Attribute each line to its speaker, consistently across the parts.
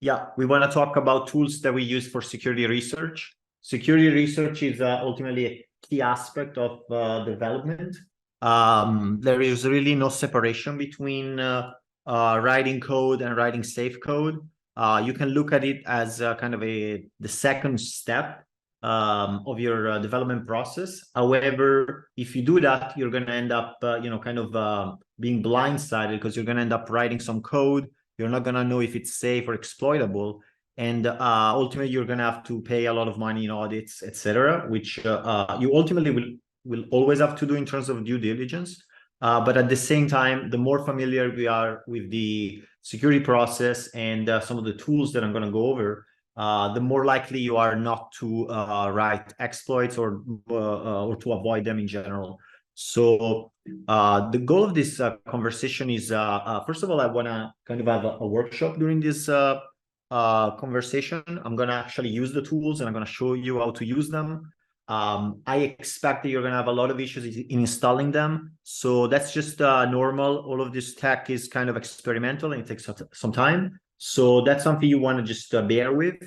Speaker 1: Yeah, we want to talk about tools that we use for security research. Security research is ultimately a key aspect of development. There is really no separation between writing code and writing safe code. You can look at it as kind of the second step of your development process. However, if you do that, you're going to end up, being blindsided because you're going to end up writing some code. You're not going to know if it's safe or exploitable. And ultimately, you're going to have to pay a lot of money in audits, etc., which you ultimately will always have to do in terms of due diligence. But at the same time, the more familiar we are with the security process and some of the tools that I'm going to go over, the more likely you are not to write exploits or to avoid them in general. So the goal of this conversation is, first of all, I want to kind of have a workshop during this conversation. I'm going to actually use the tools and I'm going to show you how to use them. I expect that you're going to have a lot of issues in installing them. So that's just normal. All of this tech is kind of experimental and it takes some time. So that's something you want to just bear with.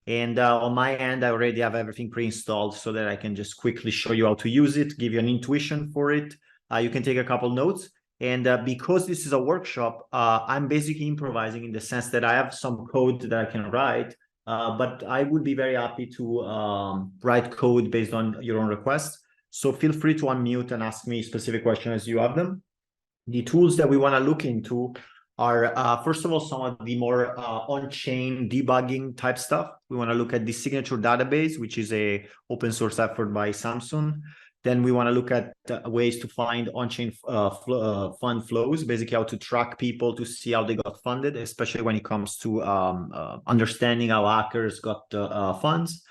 Speaker 1: And on my end, I already have everything pre-installed so that I can just quickly show you how to use it, give you an intuition for it. You can take a couple notes. And because this is a workshop, I'm basically improvising in the sense that I have some code that I can write, but I would be very happy to write code based on your own requests. So feel free to unmute and ask me specific questions as you have them. The tools that we want to look into are, first of all, some of the more on-chain debugging type stuff. We want to look at the signature database, which is a open source effort by Samsung. Then we want to look at ways to find on-chain fund flows, basically how to track people to see how they got funded, especially when it comes to understanding how hackers got funds.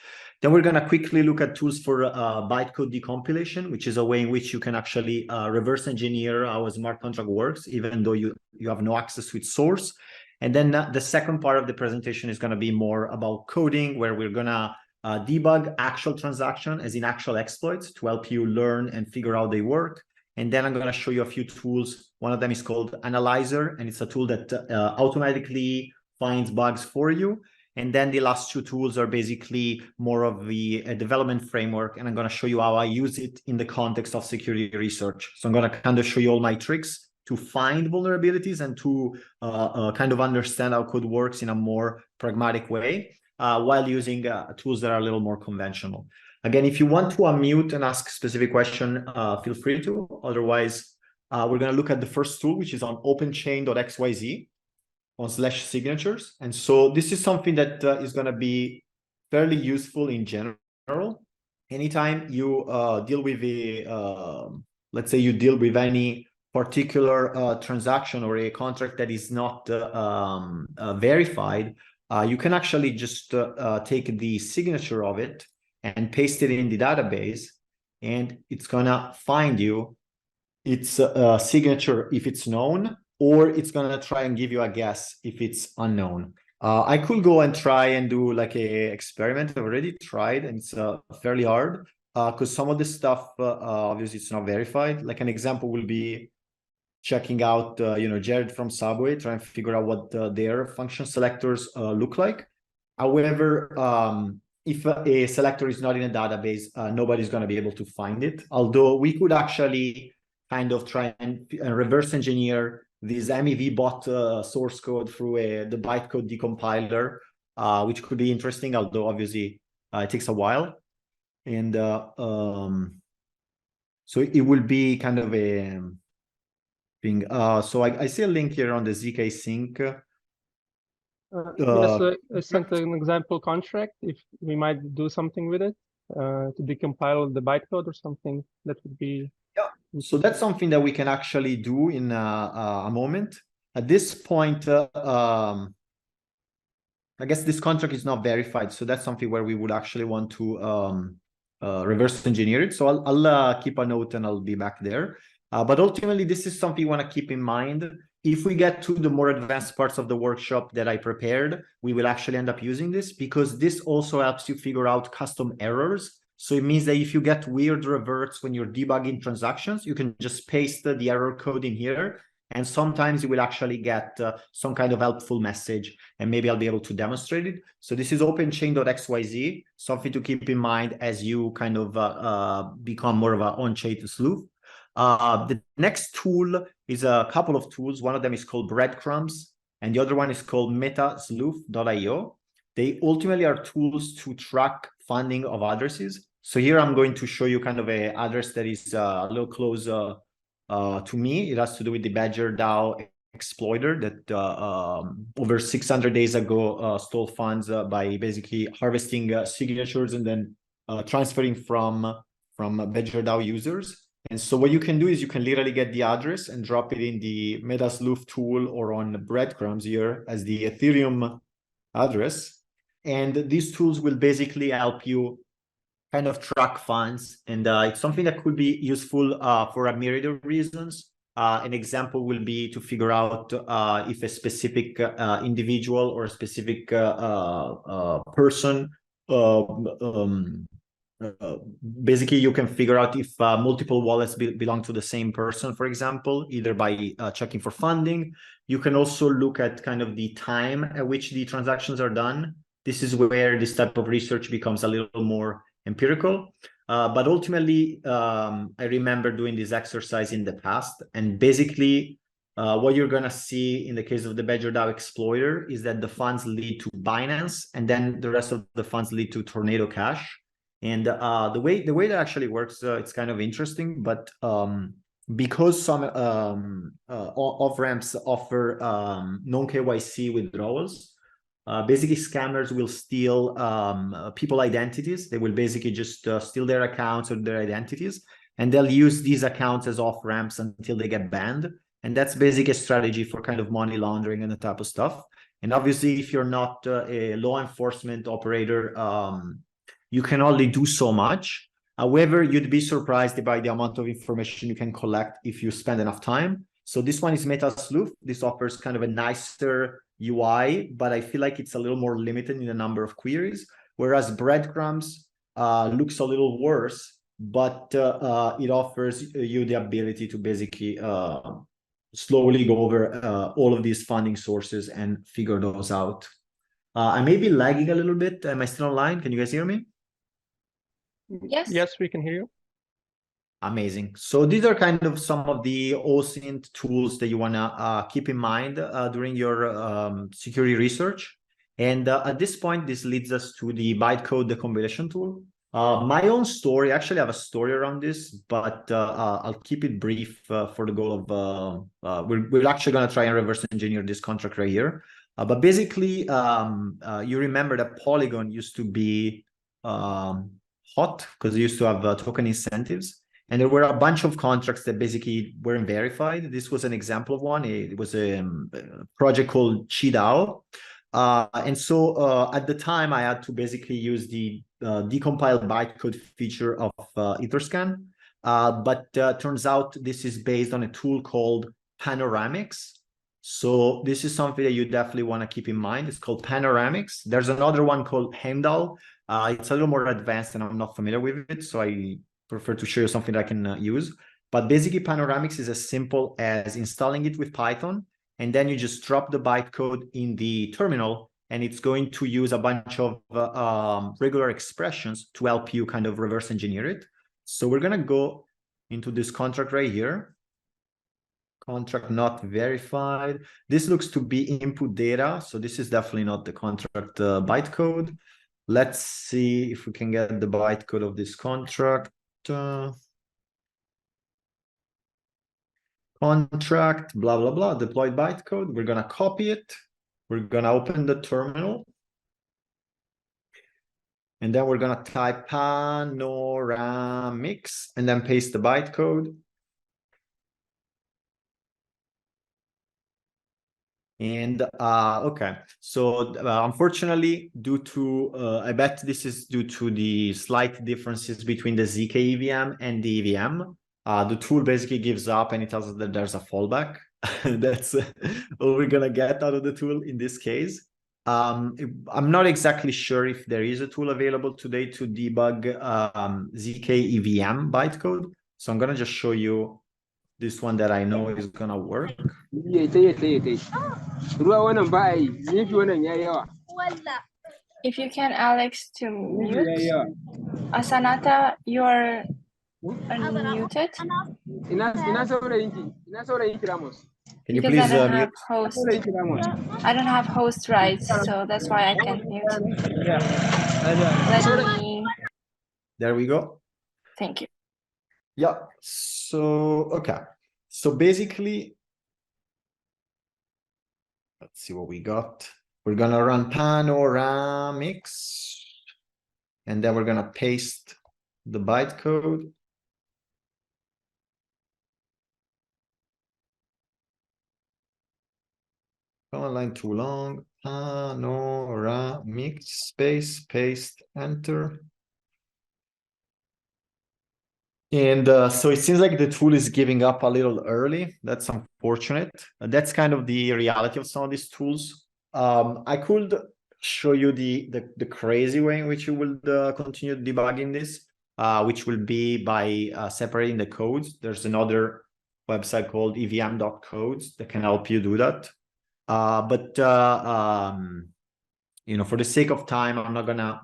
Speaker 1: Then we're going to quickly look at tools for bytecode decompilation, which is a way in which you can actually reverse engineer how a smart contract works, even though you have no access to its source. And then the second part of the presentation is going to be more about coding, where we're going to debug actual transaction, as in actual exploits, to help you learn and figure out they work. And then I'm going to show you a few tools. One of them is called Analyzer, and it's a tool that automatically finds bugs for you. And then the last two tools are basically more of the development framework, and I'm going to show you how I use it in the context of security research. So I'm going to kind of show you all my tricks to find vulnerabilities and to kind of understand how code works in a more pragmatic way, while using tools that are a little more conventional. Again, if you want to unmute and ask a specific question, feel free to. Otherwise, we're going to look at the first tool, which is on openchain.xyz on /signatures. And so this is something that is going to be fairly useful in general. Anytime you deal with let's say you deal with any particular transaction or a contract that is not verified, you can actually just take the signature of it and paste it in the database, and it's gonna find you its signature if it's known, or it's gonna try and give you a guess if it's unknown. I could go and try and do like a experiment. I've already tried, and it's fairly hard because some of the stuff obviously it's not verified. Like an example will be checking out, Jared from Subway, trying to figure out what their function selectors look like. However, if a selector is not in a database, nobody's going to be able to find it. Although we could actually kind of try and reverse engineer this MEV bot source code through the bytecode decompiler, which could be interesting, although obviously it takes a while. And so it will be kind of a thing. So I see a link here on the ZK sync.
Speaker 2: Yes, I sent an example contract. If we might do something with it to decompile the bytecode or something, that would be.
Speaker 1: Yeah, so that's something that we can actually do in a moment. At this point, I guess this contract is not verified, so that's something where we would actually want to reverse engineer it. So I'll keep a note and I'll be back there. But ultimately, this is something you want to keep in mind. If we get to the more advanced parts of the workshop that I prepared, we will actually end up using this, because this also helps you figure out custom errors. So it means that if you get weird reverts when you're debugging transactions, you can just paste the error code in here, And sometimes you will actually get some kind of helpful message, and maybe I'll be able to demonstrate it. So this is openchain.xyz, something to keep in mind as you kind of become more of an on-chain sleuth. The next tool is a couple of tools. One of them is called Breadcrumbs, and the other one is called metasleuth.io. They ultimately are tools to track funding of addresses. So here I'm going to show you kind of an address that is a little close to me. It has to do with the Badger DAO exploiter that over 600 days ago stole funds by basically harvesting signatures and then transferring from Badger DAO users. And so what you can do is you can literally get the address and drop it in the Metasleuth tool or on Breadcrumbs here as the Ethereum address. And these tools will basically help you kind of track funds. And it's something that could be useful for a myriad of reasons. An example will be to figure out if a specific individual or a specific person basically you can figure out if multiple wallets belong to the same person, for example, either by checking for funding. You can also look at kind of the time at which the transactions are done. This is where this type of research becomes a little more empirical. But ultimately, I remember doing this exercise in the past, and basically what you're going to see in the case of the Badger DAO exploiter is that the funds lead to Binance, and then the rest of the funds lead to Tornado Cash. And the way that actually works, it's kind of interesting, but because some off-ramps offer non-KYC withdrawals, basically scammers will steal people identities. They will basically just steal their accounts or their identities, and they'll use these accounts as off-ramps until they get banned. And that's basically a strategy for kind of money laundering and the type of stuff. And obviously, if you're not a law enforcement operator, you can only do so much. However, you'd be surprised by the amount of information you can collect if you spend enough time. So this one is Metasleuth. This offers kind of a nicer UI, but I feel like it's a little more limited in the number of queries, whereas Breadcrumbs looks a little worse, but it offers you the ability to basically slowly go over all of these funding sources and figure those out. I may be lagging a little bit. Am I still online? Can you guys hear me?
Speaker 3: Yes.
Speaker 2: Yes, we can hear you.
Speaker 1: Amazing. So these are kind of some of the OSINT tools that you want to keep in mind during your security research. And at this point, this leads us to the bytecode decompilation tool. My own story, actually I have a story around this, but I'll keep it brief for the goal of, we're actually going to try and reverse engineer this contract right here. But basically, you remember that Polygon used to be hot because it used to have token incentives. And there were a bunch of contracts that basically weren't verified. This was an example of one. It was a project called ChiDAO. And so at the time, I had to basically use the decompiled bytecode feature of Etherscan. But turns out this is based on a tool called Panoramics. So this is something that you definitely want to keep in mind. It's called Panoramics. There's another one called Heimdall. It's a little more advanced and I'm not familiar with it. So I prefer to show you something that I can use. But basically Panoramics is as simple as installing it with Python. And then you just drop the bytecode in the terminal and it's going to use a bunch of regular expressions to help you kind of reverse engineer it. So we're going to go into this contract right here. Contract not verified. This looks to be input data. So this is definitely not the contract bytecode. Let's see if we can get the bytecode of this contract. Contract, blah, blah, blah, deployed bytecode. We're going to copy it. We're going to open the terminal. And then we're going to type Panoramics and then paste the bytecode. And okay, so unfortunately, due to I bet this is due to the slight differences between the ZK EVM and the EVM. The tool basically gives up and it tells us that there's a fallback. That's all we're gonna get out of the tool in this case. I'm not exactly sure if there is a tool available today to debug ZK EVM bytecode. So I'm gonna just show you this one that I know is gonna work.
Speaker 3: If you can, Alex, to mute. Asanata, you're unmuted.
Speaker 1: Can you
Speaker 3: Because
Speaker 1: please
Speaker 3: I don't
Speaker 1: mute?
Speaker 3: have host. I don't have host rights, so that's why I can't mute. Let me.
Speaker 1: There we go.
Speaker 3: Thank you.
Speaker 1: Yeah. So okay. So basically, let's see what we got. We're gonna run panoramics, and then we're gonna paste the bytecode. Command line too long. Panoramics space paste enter. And so it seems like the tool is giving up a little early. That's unfortunate. That's kind of the reality of some of these tools. I could show you the crazy way in which you will continue debugging this, which will be by separating the codes. There's another website called evm.codes that can help you do that. You know, for the sake of time, I'm not gonna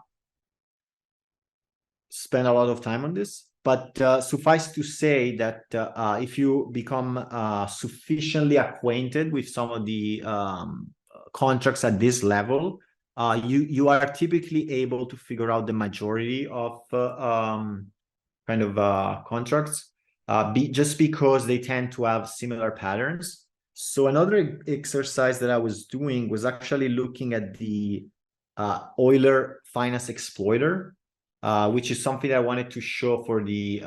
Speaker 1: spend a lot of time on this. But suffice to say that if you become sufficiently acquainted with some of the contracts at this level, you are typically able to figure out the majority of contracts, just because they tend to have similar patterns. So another exercise that I was doing was actually looking at the Euler finance exploiter, which is something I wanted to show for the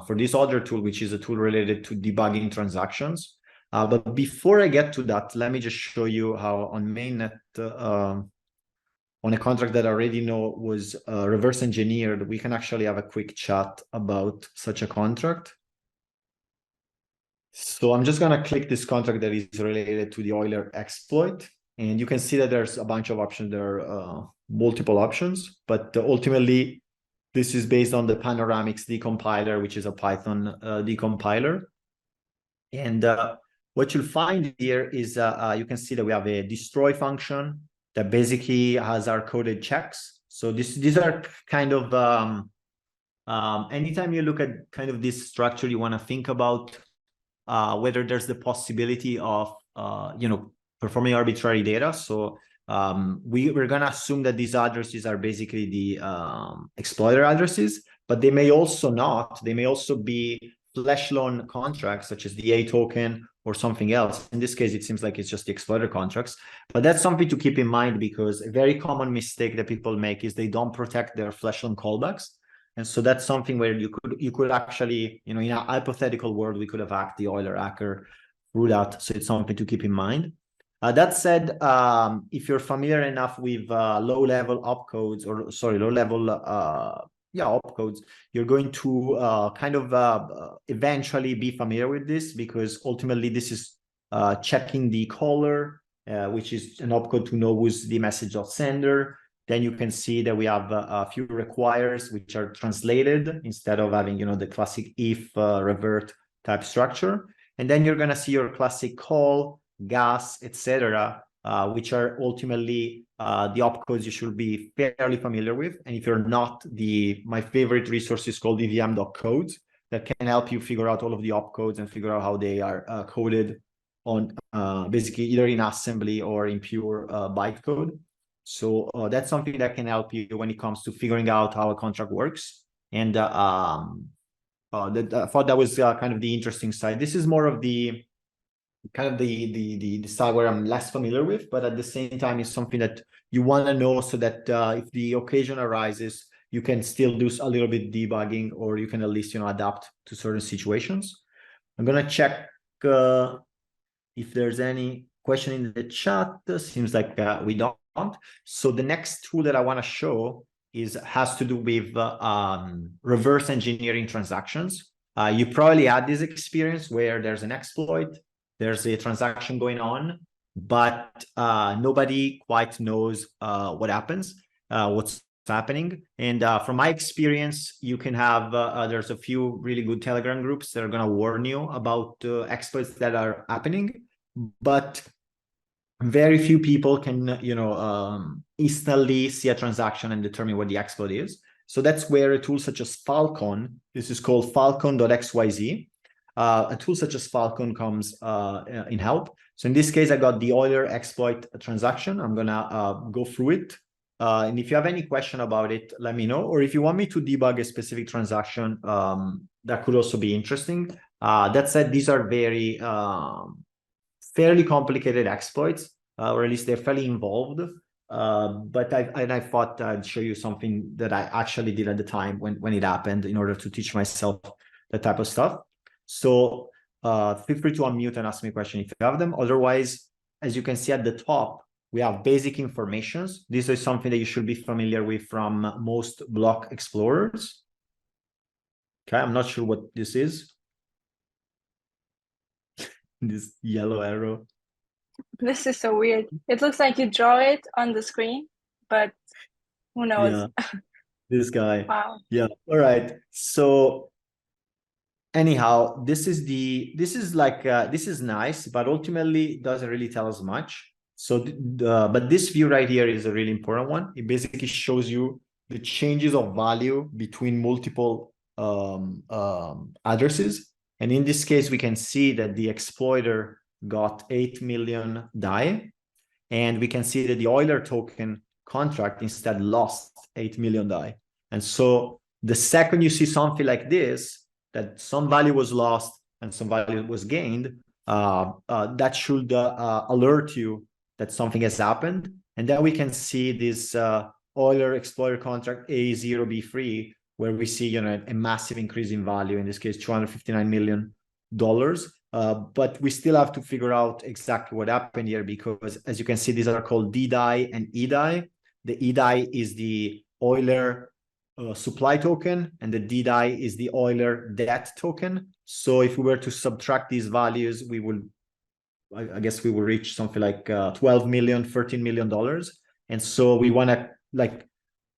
Speaker 1: for this other tool, which is a tool related to debugging transactions. But before I get to that, let me just show you how on mainnet, on a contract that I already know was reverse engineered, we can actually have a quick chat about such a contract. So I'm just gonna click this contract that is related to the Euler exploit. And you can see that there's a bunch of options. There are multiple options, but ultimately, this is based on the Panoramics decompiler, which is a Python decompiler. And what you'll find here is you can see that we have a destroy function that basically has our coded checks. So these are kind of, anytime you look at kind of this structure, you want to think about whether there's the possibility of, you know, performing arbitrary data. So we're going to assume that these addresses are basically the exploiter addresses, but they may also not. They may also be flash loan contracts, such as the A token or something else. In this case, it seems like it's just the exploiter contracts. But that's something to keep in mind, because a very common mistake that people make is they don't protect their flash loan callbacks. And so that's something where you could actually, you know, in a hypothetical world, we could have hacked the Euler hacker through that. So it's something to keep in mind. That said, if you're familiar enough with low-level opcodes, or sorry, low-level opcodes, you're going to eventually be familiar with this, because ultimately this is checking the caller, which is an opcode to know who's the message of sender. Then you can see that we have a few requires, which are translated instead of having, you know, the classic if revert type structure. And then you're going to see your classic call, gas, etc., which are ultimately the opcodes you should be fairly familiar with. And if you're not, my favorite resource is called evm.codes that can help you figure out all of the opcodes and figure out how they are coded on basically either in assembly or in pure bytecode. So that's something that can help you when it comes to figuring out how a contract works. And I thought that was kind of the interesting side. This is more of the kind of the side where I'm less familiar with, but at the same time, it's something that you want to know, so that if the occasion arises, you can still do a little bit debugging, or you can at least, you know, adapt to certain situations. I'm gonna check if there's any question in the chat. Seems like we don't. So the next tool that I want to show has to do with reverse engineering transactions. You probably had this experience where there's an exploit, there's a transaction going on, but nobody quite knows what happens. What's happening. And from my experience, you can have, there's a few really good Telegram groups that are going to warn you about exploits that are happening, but very few people can, instantly see a transaction and determine what the exploit is. So that's where a tool such as Falcon, this is called falcon.xyz, a tool such as Falcon comes in help. So in this case, I got the Euler exploit transaction. I'm gonna go through it. And if you have any question about it, let me know. Or if you want me to debug a specific transaction, that could also be interesting. That said, these are very fairly complicated exploits, or at least they're fairly involved. But I thought I'd show you something that I actually did at the time when it happened in order to teach myself that type of stuff. So feel free to unmute and ask me a question if you have them. Otherwise, as you can see at the top, we have basic informations. This is something that you should be familiar with from most block explorers. Okay, I'm not sure what this is. This yellow arrow.
Speaker 3: This is so weird. It looks like you draw it on the screen, but who knows?
Speaker 1: Yeah, this guy.
Speaker 3: Wow.
Speaker 1: Yeah. All right. So anyhow, this is nice, but ultimately doesn't really tell us much. So, but this view right here is a really important one. It basically shows you the changes of value between multiple addresses. And in this case, we can see that the exploiter got 8 million DAI, and we can see that the Euler token contract instead lost 8 million DAI. And so the second you see something like this, that some value was lost and some value was gained, that should alert you that something has happened. And then we can see this Euler exploiter contract A0B3, where we see a massive increase in value, in this case $259 million. But we still have to figure out exactly what happened here, because as you can see, these are called D DAI and E DAI. The E DAI is the Euler supply token, and the D DAI is the Euler debt token. So if we were to subtract these values, we will, I guess we will reach something like 12 million, $13 million. And so we want to, like,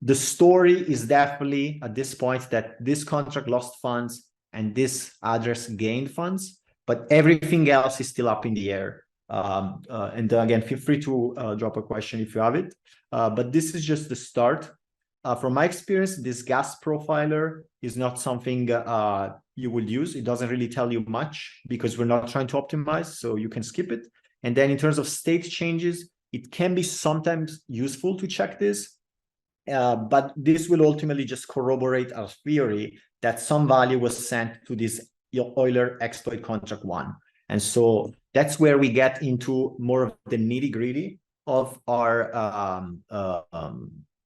Speaker 1: the story is definitely at this point that this contract lost funds and this address gained funds, but everything else is still up in the air. And again, feel free to drop a question if you have it. But this is just the start. From my experience, this gas profiler is not something you would use. It doesn't really tell you much because we're not trying to optimize, so you can skip it. And then in terms of state changes, it can be sometimes useful to check this. But this will ultimately just corroborate our theory that some value was sent to this Euler exploit contract 1. And so that's where we get into more of the nitty-gritty of our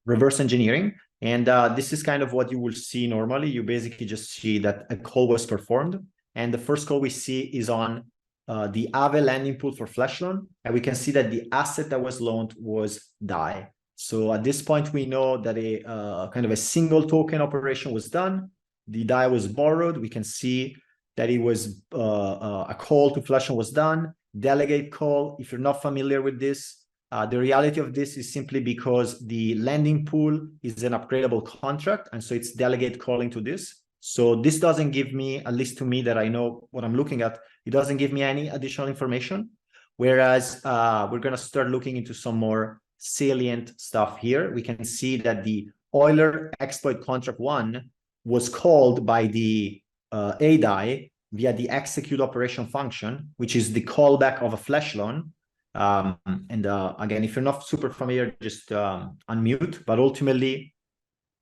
Speaker 1: reverse engineering. And this is kind of what you will see normally. You basically just see that a call was performed. And the first call we see is on the Aave landing pool for flash loan. And we can see that the asset that was loaned was DAI. So at this point, we know that a kind of a single token operation was done. The DAI was borrowed. We can see that it was a call to flash loan was done. Delegate call. If you're not familiar with this, the reality of this is simply because the landing pool is an upgradable contract. And so it's delegate calling to this. So this doesn't give me, at least to me that I know what I'm looking at, it doesn't give me any additional information. Whereas we're going to start looking into some more salient stuff here. We can see that the Euler exploit contract 1 was called by the ADAI via the execute operation function, which is the callback of a flash loan. Again, if you're not super familiar, just unmute. But ultimately,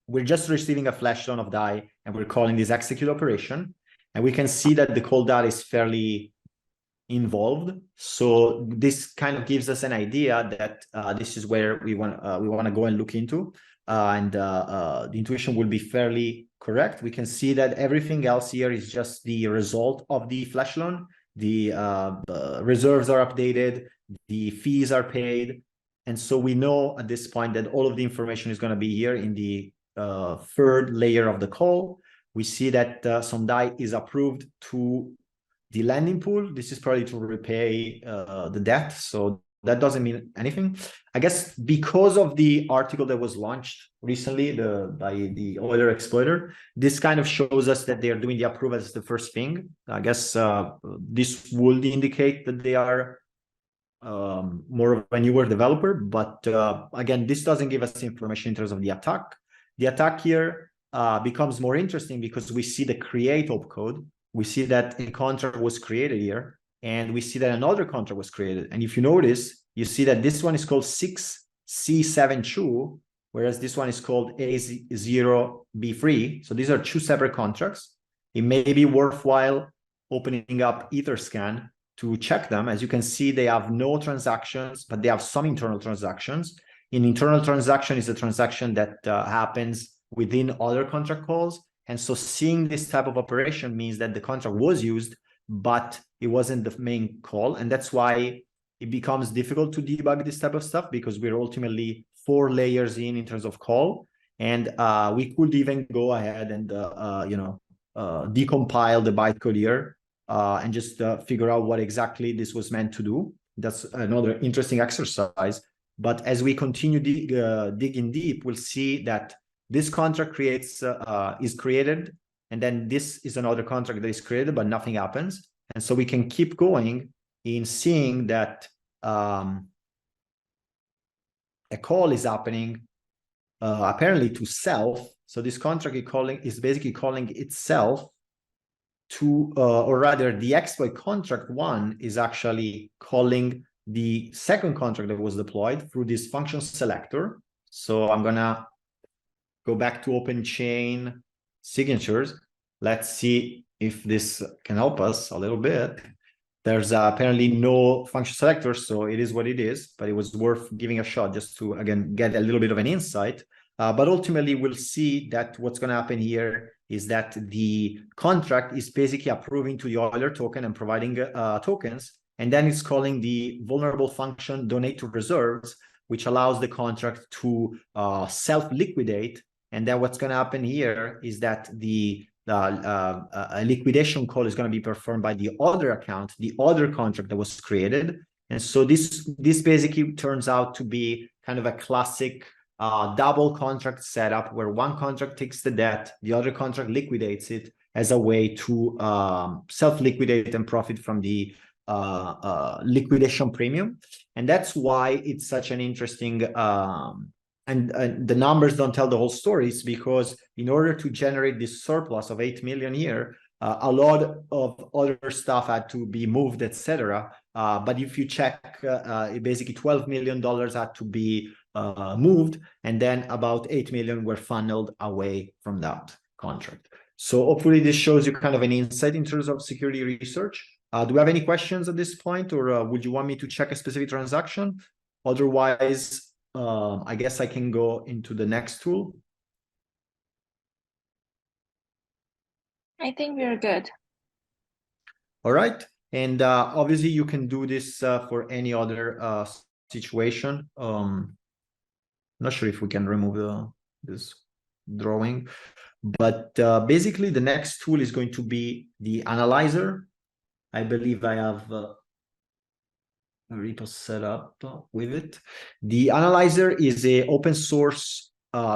Speaker 1: we're just receiving a flash loan of DAI, and we're calling this execute operation. And we can see that the call data is fairly involved. So this kind of gives us an idea that this is where we want to go and look into, and the intuition will be fairly correct. We can see that everything else here is just the result of the flash loan. The reserves are updated, the fees are paid, and so we know at this point that all of the information is going to be here in the third layer of the call. We see that some DAI is approved to the landing pool. This is probably to repay the debt. So that doesn't mean anything. I guess because of the article that was launched recently by the Euler exploiter, this kind of shows us that they are doing the approve as the first thing. I guess this would indicate that they are more of a newer developer, but again, this doesn't give us information in terms of the attack. The attack here becomes more interesting because we see the create opcode. We see that a contract was created here, and we see that another contract was created. And if you notice, you see that this one is called 6C72, whereas this one is called A0B3. So these are two separate contracts. It may be worthwhile opening up Etherscan to check them. As you can see, they have no transactions, but they have some internal transactions. An internal transaction is a transaction that happens within other contract calls. And so seeing this type of operation means that the contract was used, but it wasn't the main call. And that's why it becomes difficult to debug this type of stuff, because we're ultimately 4 layers in terms of call. And we could even go ahead and, decompile the bytecode here and just figure out what exactly this was meant to do. That's another interesting exercise. But as we continue digging deep, we'll see that this contract is created, and then this is another contract that is created, but nothing happens. And so we can keep going in seeing that a call is happening apparently to self. So this contract is basically calling itself to, or rather the exploit contract 1 is actually calling the second contract that was deployed through this function selector. So I'm gonna go back to open chain signatures. Let's see if this can help us a little bit. There's apparently no function selector, so it is what it is, but it was worth giving a shot just to, again, get a little bit of an insight. But ultimately, we'll see that what's going to happen here is that the contract is basically approving to the Euler token and providing tokens, and then it's calling the vulnerable function donate to reserves, which allows the contract to self-liquidate. And then what's going to happen here is that the a liquidation call is going to be performed by the other account, the other contract that was created. And so this basically turns out to be kind of a classic double contract setup, where one contract takes the debt, the other contract liquidates it as a way to self-liquidate and profit from the liquidation premium. And that's why it's such an interesting and the numbers don't tell the whole story. It's because in order to generate this surplus of 8 million here, a lot of other stuff had to be moved, etc. But if you check, basically $12 million had to be moved, and then about 8 million were funneled away from that contract. So hopefully this shows you kind of an insight in terms of security research. Do you have any questions at this point, or would you want me to check a specific transaction? Otherwise, I guess I can go into the next tool.
Speaker 3: I think we're good.
Speaker 1: All right. And obviously you can do this for any other situation. I'm not sure if we can remove this drawing, but basically the next tool is going to be the analyzer. I believe I have a repo set up with it. The analyzer is an open source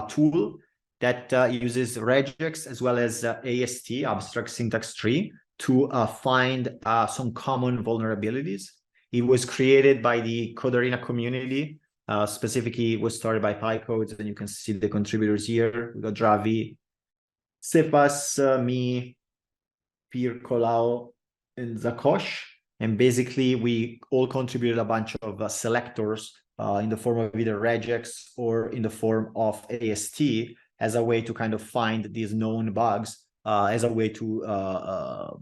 Speaker 1: tool that uses regex as well as AST, abstract syntax tree, to find some common vulnerabilities. It was created by the Code4Rena community. Specifically, it was started by Bytecode, and you can see the contributors here. We got Dravi, Cephas, me, Pierre Colau, and Zakosh. And basically, we all contributed a bunch of selectors in the form of either regex or in the form of AST as a way to kind of find these known bugs, as a way to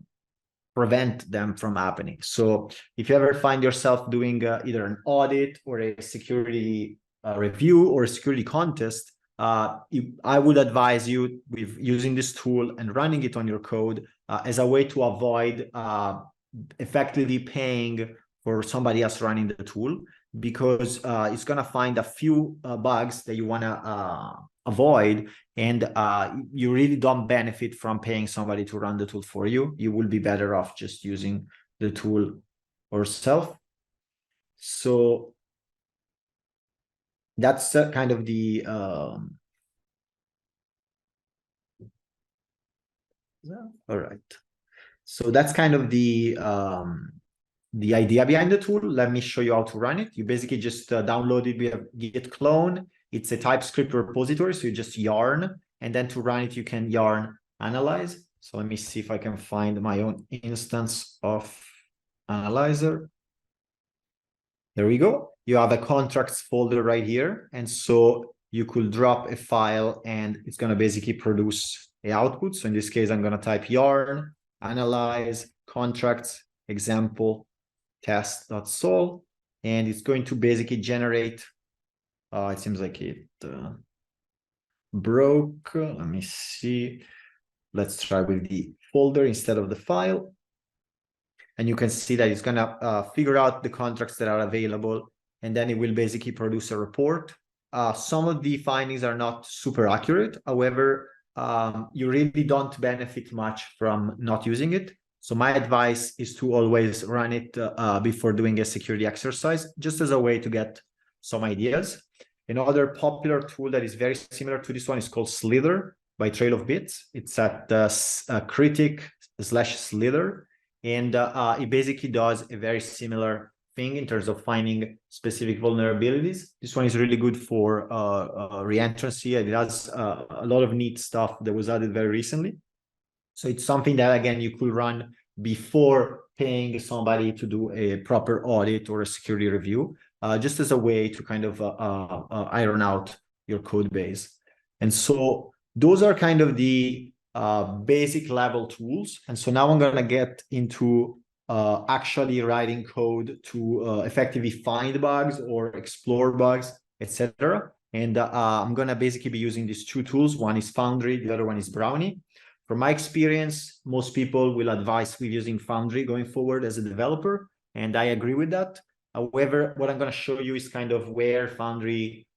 Speaker 1: prevent them from happening. So if you ever find yourself doing either an audit or a security review or a security contest, I would advise you with using this tool and running it on your code as a way to avoid effectively paying for somebody else running the tool, because it's going to find a few bugs that you want to avoid, and you really don't benefit from paying somebody to run the tool for you. You will be better off just using the tool yourself. So that's kind of the all right. So that's kind of the idea behind the tool. Let me show you how to run it. You basically just download it via git clone. It's a TypeScript repository, so you just yarn, and then to run it, you can yarn analyze. So let me see if I can find my own instance of analyzer. There we go. You have a contracts folder right here. And so you could drop a file and it's going to basically produce a output. So in this case, I'm going to type yarn, analyze, contracts, example, test.sol. And it's going to basically generate, it seems like it broke. Let me see. Let's try with the folder instead of the file. And you can see that it's going to figure out the contracts that are available, and then it will basically produce a report. Some of the findings are not super accurate. However, you really don't benefit much from not using it. So my advice is to always run it before doing a security exercise, just as a way to get some ideas. Another popular tool that is very similar to this one is called Slither by Trail of Bits. It's at critic/Slither. And it basically does a very similar thing in terms of finding specific vulnerabilities. This one is really good for reentrancy. It has a lot of neat stuff that was added very recently. So it's something that, again, you could run before paying somebody to do a proper audit or a security review, just as a way to kind of iron out your code base. And so those are kind of the basic level tools. And so now I'm going to get into actually writing code to effectively find bugs or explore bugs, etc. And I'm going to basically be using these two tools. One is Foundry, the other one is Brownie. From my experience, most people will advise with using Foundry going forward as a developer, and I agree with that. However, what I'm going to show you is kind of where Foundry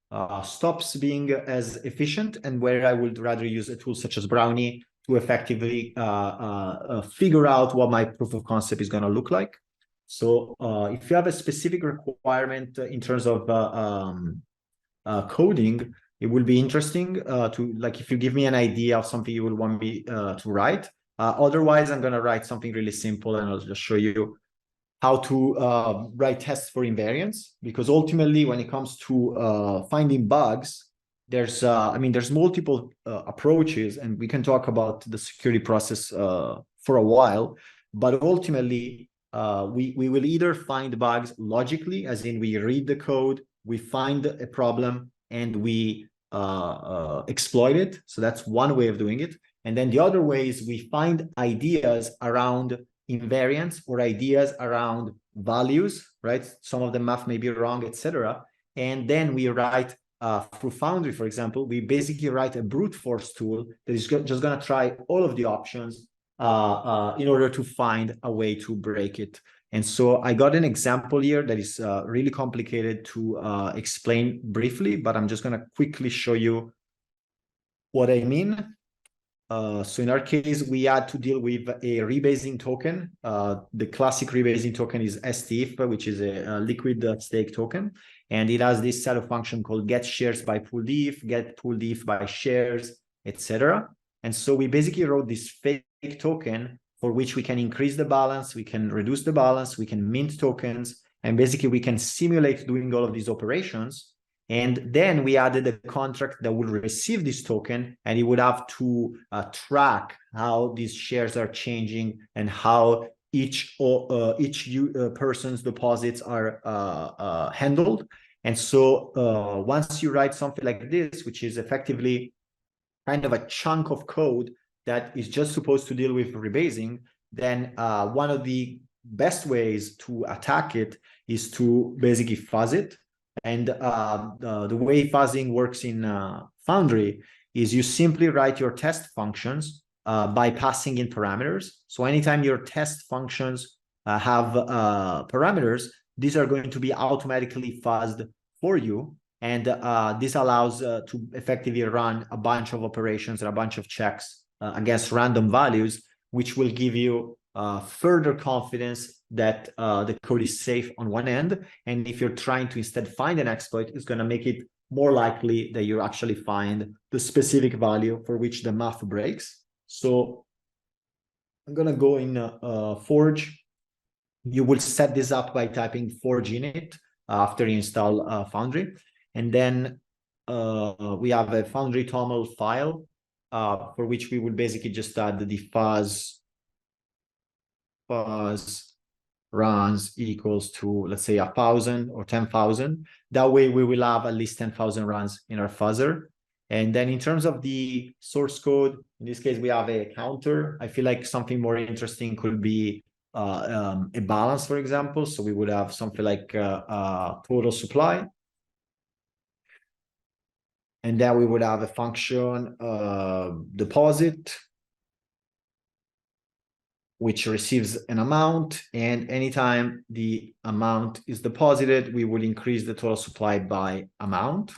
Speaker 1: stops being as efficient and where I would rather use a tool such as Brownie to effectively figure out what my proof of concept is going to look like. So if you have a specific requirement in terms of coding, it will be interesting to, like, if you give me an idea of something you would want me to write. Otherwise, I'm going to write something really simple, and I'll just show you how to write tests for invariance, because ultimately when it comes to finding bugs, there's there's multiple approaches, and we can talk about the security process for a while, but ultimately we will either find bugs logically, as in we read the code, we find a problem, and we exploit it. So that's one way of doing it. And then the other way is we find ideas around invariance or ideas around values, right? Some of the math may be wrong, etc. And then we write through Foundry, for example, we basically write a brute force tool that is just going to try all of the options in order to find a way to break it. And so I got an example here that is really complicated to explain briefly, but I'm just going to quickly show you what I mean. So in our case, we had to deal with a rebasing token. The classic rebasing token is STIF, which is a liquid stake token. And it has this set of function called get shares by pooled if, get pooled if by shares, etc. And so we basically wrote this fake token for which we can increase the balance, we can reduce the balance, we can mint tokens, and basically we can simulate doing all of these operations. And then we added a contract that would receive this token, and it would have to track how these shares are changing and how each person's deposits are handled. And so once you write something like this, which is effectively kind of a chunk of code that is just supposed to deal with rebasing, then one of the best ways to attack it is to basically fuzz it. And the way fuzzing works in Foundry is you simply write your test functions by passing in parameters. So anytime your test functions have parameters, these are going to be automatically fuzzed for you. And this allows to effectively run a bunch of operations and a bunch of checks against random values, which will give you further confidence that the code is safe on one end. And if you're trying to instead find an exploit, it's going to make it more likely that you actually find the specific value for which the math breaks. So I'm gonna go in Forge. You will set this up by typing Forge init after you install Foundry. And then we have a Foundry toml file for which we will basically just add the fuzz runs equals to, let's say, 1,000 or 10,000. That way we will have at least 10,000 runs in our fuzzer. And then in terms of the source code, in this case, we have a counter. I feel like something more interesting could be a balance, for example. So we would have something like total supply. And then we would have a function deposit, which receives an amount. And anytime the amount is deposited, we will increase the total supply by amount.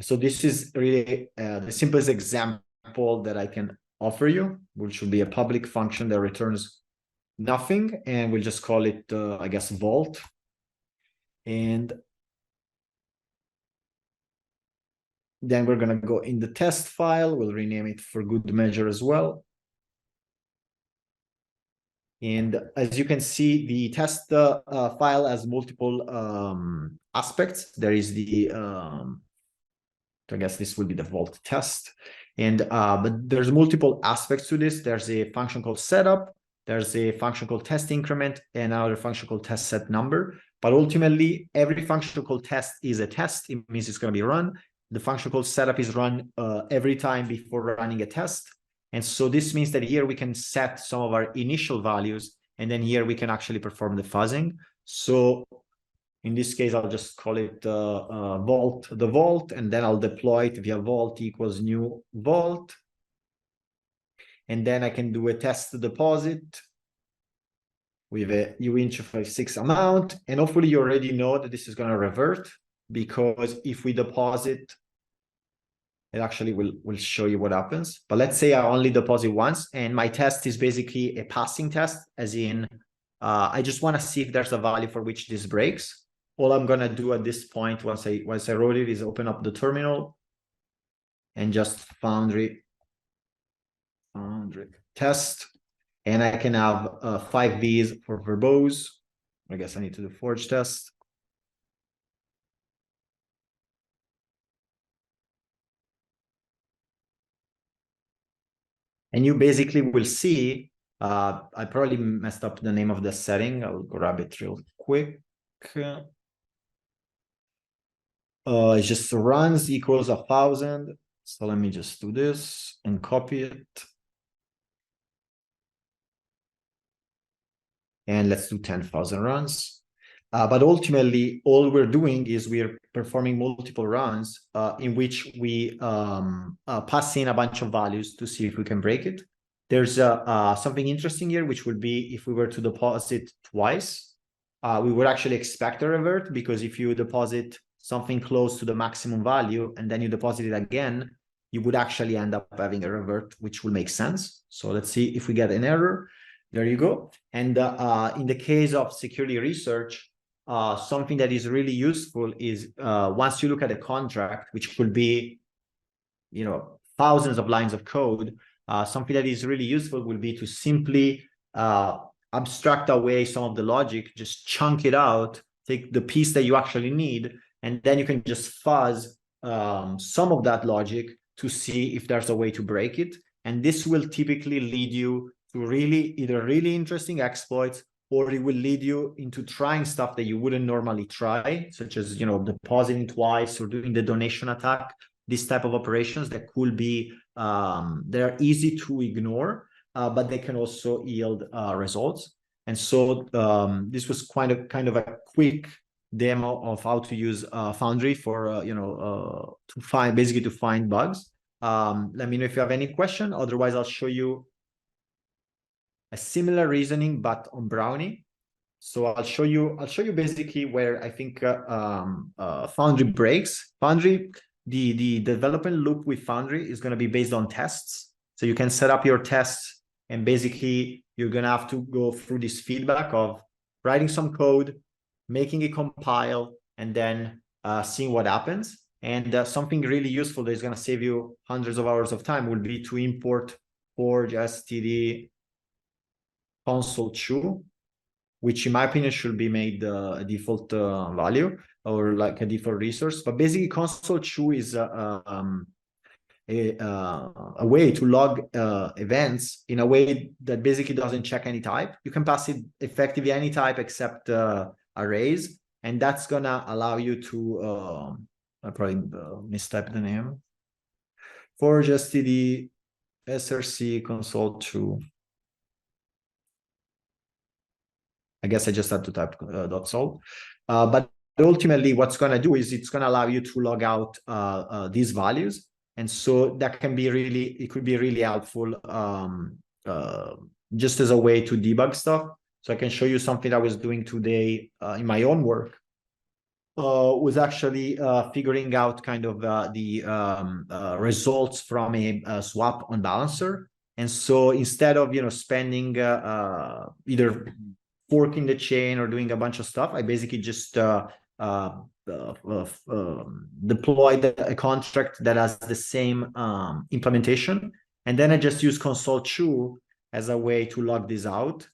Speaker 1: So this is really the simplest example that I can offer you, which will be a public function that returns nothing. And we'll just call it, I guess, vault. And then we're going to go in the test file. We'll rename it for good measure as well. And as you can see, the test file has multiple aspects. There is the, I guess this will be the vault test. And but there's multiple aspects to this. There's a function called setup. There's a function called test increment and another function called test set number. But ultimately, every function called test is a test. It means it's going to be run. The function called setup is run every time before running a test. And so this means that here we can set some of our initial values, and then here we can actually perform the fuzzing. So in this case, I'll just call it the vault, and then I'll deploy it via vault equals new vault. And then I can do a test deposit with a uint6 amount. And hopefully you already know that this is going to revert, because if we deposit, it actually will show you what happens. But let's say I only deposit once, and my test is basically a passing test, as in I just want to see if there's a value for which this breaks. All I'm going to do at this point, once I wrote it, is open up the terminal and just Foundry test. And I can have 5 Bs for verbose. I guess I need to do Forge test. And you basically will see, I probably messed up the name of the setting. I'll grab it real quick. It just runs equals 1,000. So let me just do this and copy it. And let's do 10,000 runs. But ultimately, all we're doing is we're performing multiple runs in which we pass in a bunch of values to see if we can break it. There's something interesting here, which would be if we were to deposit twice, we would actually expect a revert, because if you deposit something close to the maximum value and then you deposit it again, you would actually end up having a revert, which will make sense. So let's see if we get an error. There you go. And in the case of security research, something that is really useful is once you look at a contract, which could be, thousands of lines of code, something that is really useful will be to simply abstract away some of the logic, just chunk it out, take the piece that you actually need, and then you can just fuzz some of that logic to see if there's a way to break it. And this will typically lead you to either really interesting exploits, or it will lead you into trying stuff that you wouldn't normally try, such as, depositing twice or doing the donation attack, this type of operations that could be, they're easy to ignore, but they can also yield results. And so this was kind of a quick demo of how to use Foundry for, to find bugs. Let me know if you have any question. Otherwise, I'll show you a similar reasoning, but on Brownie. So I'll show you basically where I think Foundry breaks. Foundry, the development loop with Foundry is going to be based on tests. So you can set up your tests, and basically you're going to have to go through this feedback of writing some code, making it compile, and then seeing what happens. And something really useful that is going to save you hundreds of hours of time will be to import Forge std console true, which in my opinion should be made a default value or like a default resource. But basically console true is a way to log events in a way that basically doesn't check any type. You can pass it effectively any type except arrays, and that's gonna allow you to I probably mistyped the name. Forge std src console true. I guess I just had to type .sol. But ultimately, what's going to do is it's going to allow you to log out these values. And so that can be really, it could be really helpful just as a way to debug stuff. So I can show you something I was doing today in my own work. Was actually figuring out kind of the results from a swap on balancer. And so instead of, spending either forking the chain or doing a bunch of stuff, I basically just deployed a contract that has the same implementation. And then I just use console true as a way to log this out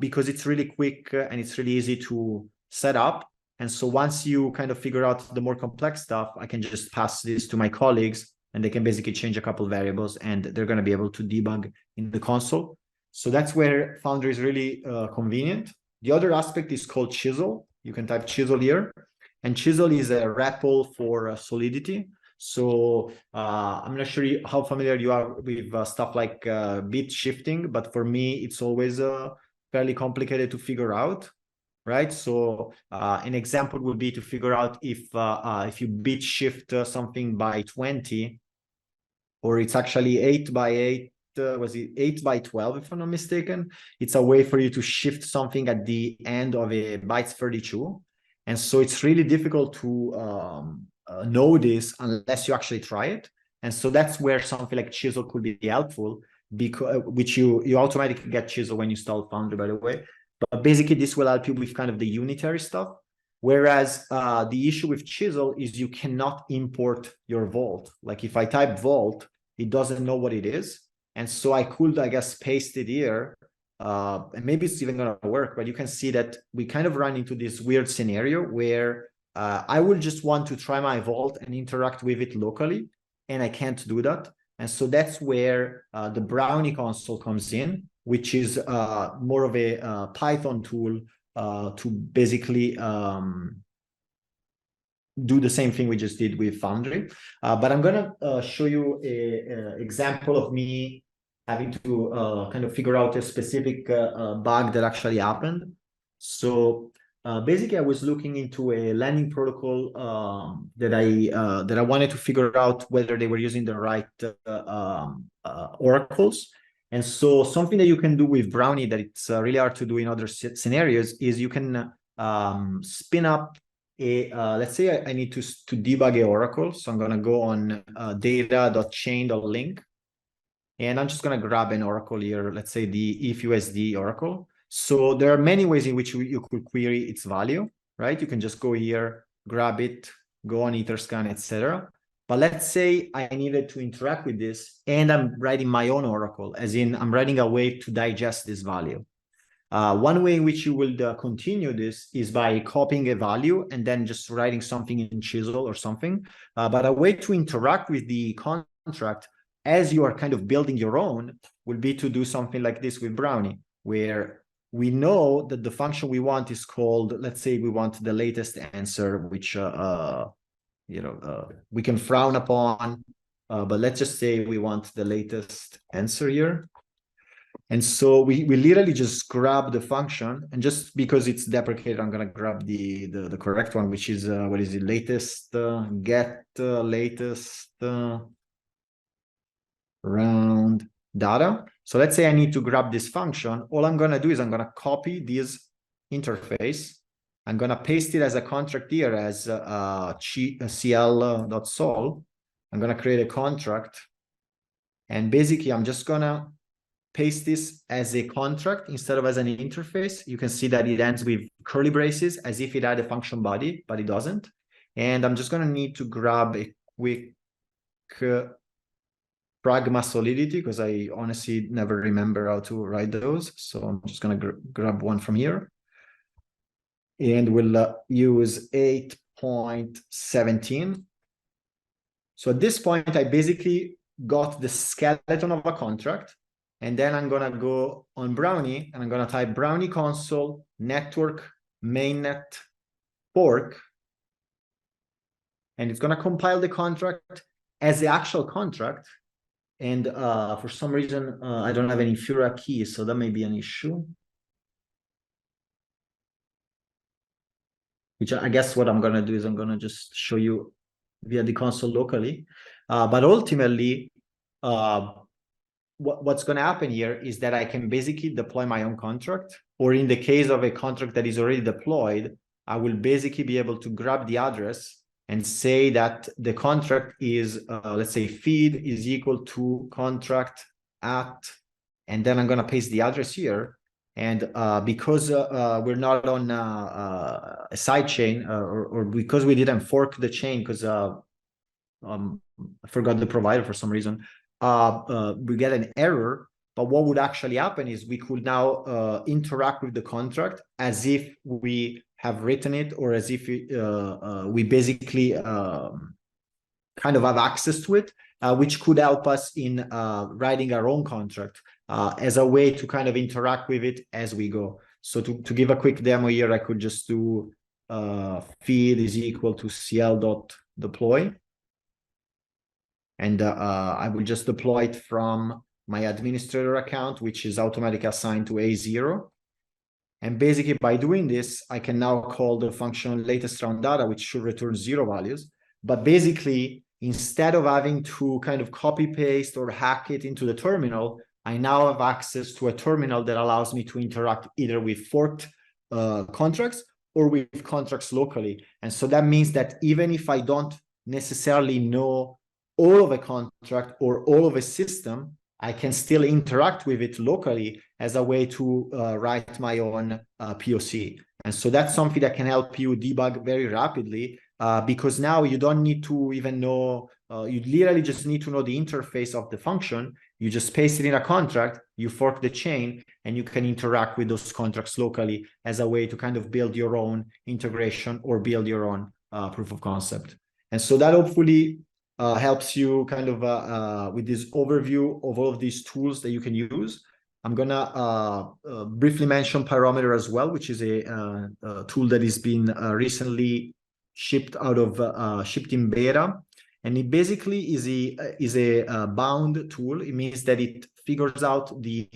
Speaker 1: because it's really quick and it's really easy to set up. And so once you kind of figure out the more complex stuff, I can just pass this to my colleagues and they can basically change a couple of variables and they're going to be able to debug in the console. So that's where Foundry is really convenient. The other aspect is called Chisel. You can type Chisel here. And Chisel is a REPL for Solidity. So I'm not sure how familiar you are with stuff like bit shifting, but for me, it's always fairly complicated to figure out, right? So an example would be to figure out if you bit shift something by 20, or it's actually 8 by 8, was it 8 by 12, if I'm not mistaken? It's a way for you to shift something at the end of a bytes 32. And so it's really difficult to know this unless you actually try it. And so that's where something like Chisel could be helpful, because which you automatically get Chisel when you install Foundry, by the way. But basically, this will help you with kind of the unitary stuff. Whereas the issue with Chisel is you cannot import your vault. Like if I type vault, it doesn't know what it is. And so I could, I guess, paste it here. And maybe it's even going to work, but you can see that we kind of run into this weird scenario where I will just want to try my vault and interact with it locally, and I can't do that. And so that's where the Brownie console comes in, which is more of a Python tool to basically do the same thing we just did with Foundry. But I'm going to show you an example of me having to kind of figure out a specific bug that actually happened. So basically, I was looking into a landing protocol that I wanted to figure out whether they were using the right oracles. And so something that you can do with Brownie that it's really hard to do in other scenarios is you can spin up a, let's say I need to debug a oracle. So I'm going to go on data.chain.link. And I'm just going to grab an oracle here, let's say the ifusd oracle. So there are many ways in which you could query its value, right? You can just go here, grab it, go on Etherscan, etc. But let's say I needed to interact with this and I'm writing my own oracle, as in I'm writing a way to digest this value. One way in which you will continue this is by copying a value and then just writing something in Chisel or something. But a way to interact with the contract as you are kind of building your own will be to do something like this with Brownie, where we know that the function we want is called, let's say we want the latest answer, which we can frown upon, but let's just say we want the latest answer here. And so we literally just grab the function, and just because it's deprecated, I'm going to grab the correct one, which is, what is it, latest, get latest round data. So let's say I need to grab this function. All I'm going to do is I'm going to copy this interface. I'm going to paste it as a contract here as cl.sol. I'm going to create a contract. And basically, I'm just going to paste this as a contract instead of as an interface, you can see that it ends with curly braces as if it had a function body, but it doesn't. And I'm just going to need to grab a quick pragma solidity because I honestly never remember how to write those. So I'm just going to grab one from here. And we'll use 8.17. So at this point, I basically got the skeleton of a contract. And then I'm going to go on Brownie and I'm going to type Brownie console network mainnet fork. And it's going to compile the contract as the actual contract. And for some reason, I don't have any Fura keys, so that may be an issue. Which I guess what I'm going to do is I'm going to just show you via the console locally. But ultimately, what's going to happen here is that I can basically deploy my own contract, or in the case of a contract that is already deployed, I will basically be able to grab the address and say that the contract is, let's say, feed is equal to contract at, and then I'm going to paste the address here. And because we're not on a side chain, or because we didn't fork the chain, because I forgot the provider for some reason, we get an error. But what would actually happen is we could now interact with the contract as if we have written it, or as if we basically kind of have access to it, which could help us in writing our own contract as a way to kind of interact with it as we go. So to give a quick demo here, I could just do feed is equal to cl.deploy. And I will just deploy it from my administrator account, which is automatically assigned to A0. And basically by doing this, I can now call the function latest round data, which should return 0 values. But basically, instead of having to kind of copy paste or hack it into the terminal, I now have access to a terminal that allows me to interact either with forked contracts or with contracts locally. And so that means that even if I don't necessarily know all of a contract or all of a system, I can still interact with it locally as a way to write my own POC. And so that's something that can help you debug very rapidly, because now you don't need to even know, you literally just need to know the interface of the function. You just paste it in a contract, you fork the chain, and you can interact with those contracts locally as a way to kind of build your own integration or build your own proof of concept. And so that hopefully helps you kind of with this overview of all of these tools that you can use. I'm gonna briefly mention Pyrometer as well, which is a tool that has been recently shipped in beta, and it basically is a bound tool. It means that it figures out the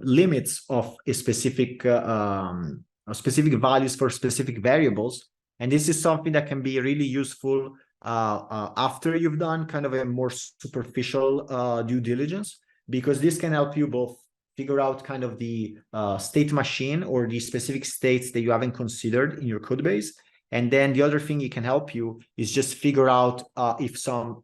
Speaker 1: limits of a specific values for specific variables, and this is something that can be really useful after you've done kind of a more superficial due diligence, because this can help you both figure out kind of the state machine or the specific states that you haven't considered in your code base. And then the other thing it can help you is just figure out if some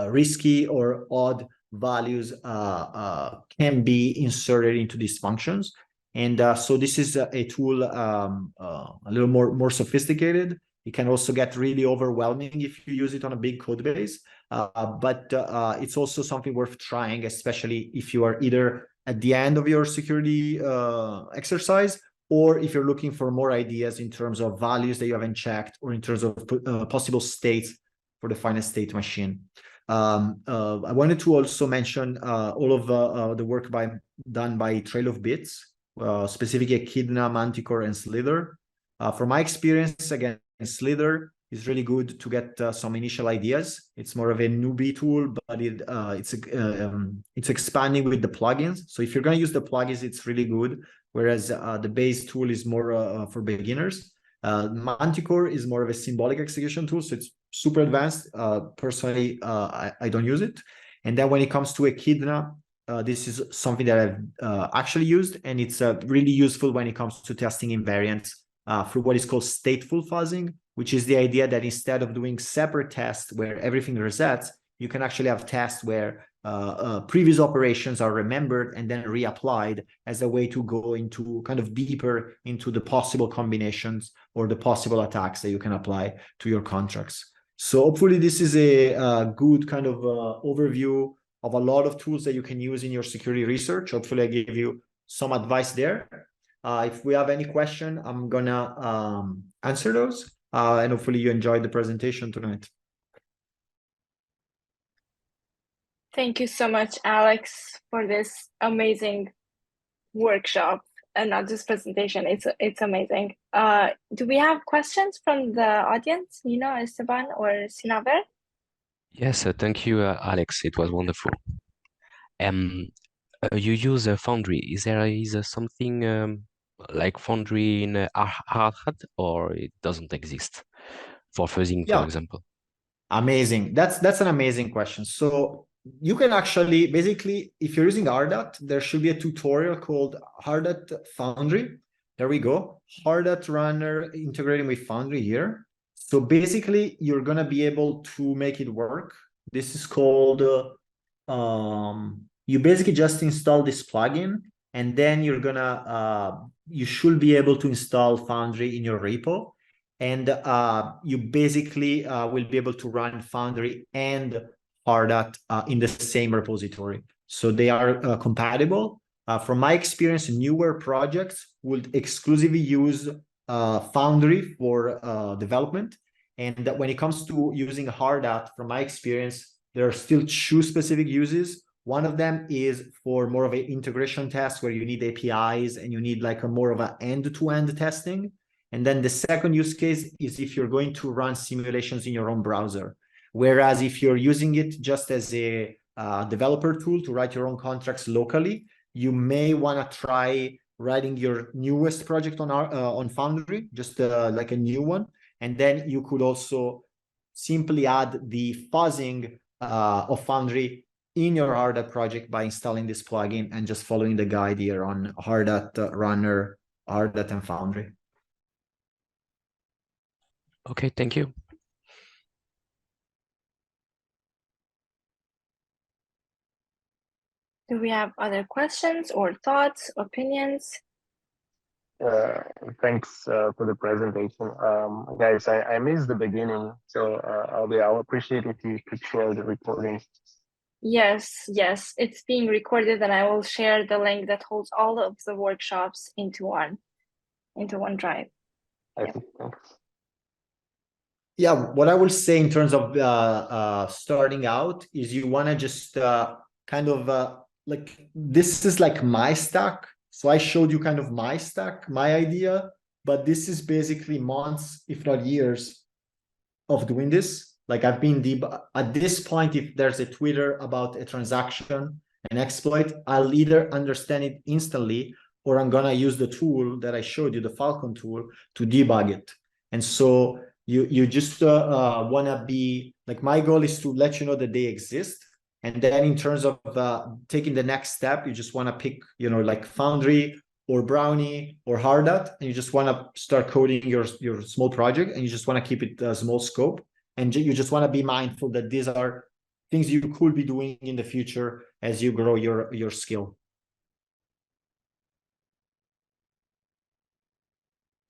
Speaker 1: risky or odd values can be inserted into these functions. And so this is a tool a little more sophisticated. It can also get really overwhelming if you use it on a big code base, but it's also something worth trying, especially if you are either at the end of your security exercise, or if you're looking for more ideas in terms of values that you haven't checked, or in terms of possible states for the final state machine. I wanted to also mention all of the work done by Trail of Bits, specifically Echidna, Manticore, and Slither. From my experience, again, Slither is really good to get some initial ideas. It's more of a newbie tool, but it's expanding with the plugins. So if you're going to use the plugins, it's really good. Whereas the base tool is more for beginners. Manticore is more of a symbolic execution tool, so it's super advanced. Personally, I don't use it. And then when it comes to Echidna, this is something that I've actually used, and it's really useful when it comes to testing invariants through what is called stateful fuzzing, which is the idea that instead of doing separate tests where everything resets, you can actually have tests where previous operations are remembered and then reapplied as a way to go into kind of deeper into the possible combinations or the possible attacks that you can apply to your contracts. So hopefully this is a good kind of overview of a lot of tools that you can use in your security research. Hopefully I gave you some advice there. If we have any question, I'm gonna answer those. And hopefully you enjoyed the presentation tonight.
Speaker 3: Thank you so much, Alex, for this amazing workshop and not just presentation. It's amazing. Do we have questions from the audience? Nino, Esteban, or Sinaver?
Speaker 4: Yes, thank you, Alex. It was wonderful. You use a Foundry. Is there something like Foundry in Hard Hat, or it doesn't exist for fuzzing, for example?
Speaker 1: Amazing. That's an amazing question. So you can actually, basically, if you're using Hardhat, there should be a tutorial called Hardhat Foundry. There we go. Hardhat Runner integrating with Foundry here. So basically, you're going to be able to make it work. This is called, you basically just install this plugin, and then you're going to, you should be able to install Foundry in your repo. And you basically will be able to run Foundry and Hardhat in the same repository. So they are compatible. From my experience, newer projects would exclusively use Foundry for development. And when it comes to using Hardhat, from my experience, there are still two specific uses. One of them is for more of an integration test where you need APIs and you need like a more of an end-to-end testing. And then the second use case is if you're going to run simulations in your own browser. Whereas if you're using it just as a developer tool to write your own contracts locally, you may want to try writing your newest project on Foundry, just like a new one. And then you could also simply add the fuzzing of Foundry in your Hardhat project by installing this plugin and just following the guide here on Hardhat Runner, Hardhat, and Foundry.
Speaker 4: Okay, thank you.
Speaker 3: Do we have other questions or thoughts, opinions?
Speaker 5: Thanks for the presentation. Guys, I missed the beginning, so I'll appreciate if you could share the recording.
Speaker 3: Yes, it's being recorded, and I will share the link that holds all of the workshops into OneDrive.
Speaker 5: I think, thanks.
Speaker 1: Yeah, what I will say in terms of starting out is you want to just kind of like, this is like my stack. So I showed you kind of my stack, my idea, but this is basically months, if not years, of doing this. Like I've been at this point, if there's a Twitter about a transaction, an exploit, I'll either understand it instantly, or I'm gonna use the tool that I showed you, the Falcon tool, to debug it. And so you just want to be like, my goal is to let you know that they exist. And then in terms of taking the next step, you just want to pick, like Foundry or Brownie or Hardhat, and you just want to start coding your small project, and you just want to keep it a small scope. And you just want to be mindful that these are things you could be doing in the future as you grow your skill.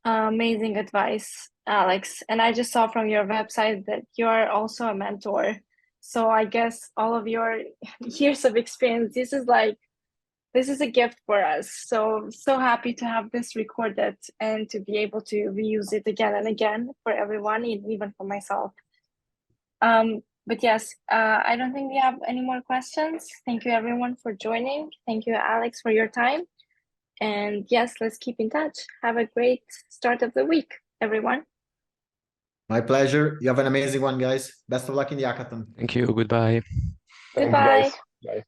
Speaker 3: Amazing advice, Alex. And I just saw from your website that you're also a mentor. So I guess all of your years of experience, this is a gift for us. So happy to have this recorded and to be able to reuse it again and again for everyone, even for myself. But yes, I don't think we have any more questions. Thank you everyone for joining. Thank you, Alex, for your time. And yes, let's keep in touch. Have a great start of the week, everyone.
Speaker 1: My pleasure. You have an amazing one, guys. Best of luck in the hackathon.
Speaker 4: Thank you. Goodbye.
Speaker 3: Goodbye.
Speaker 5: Thanks, guys. Bye.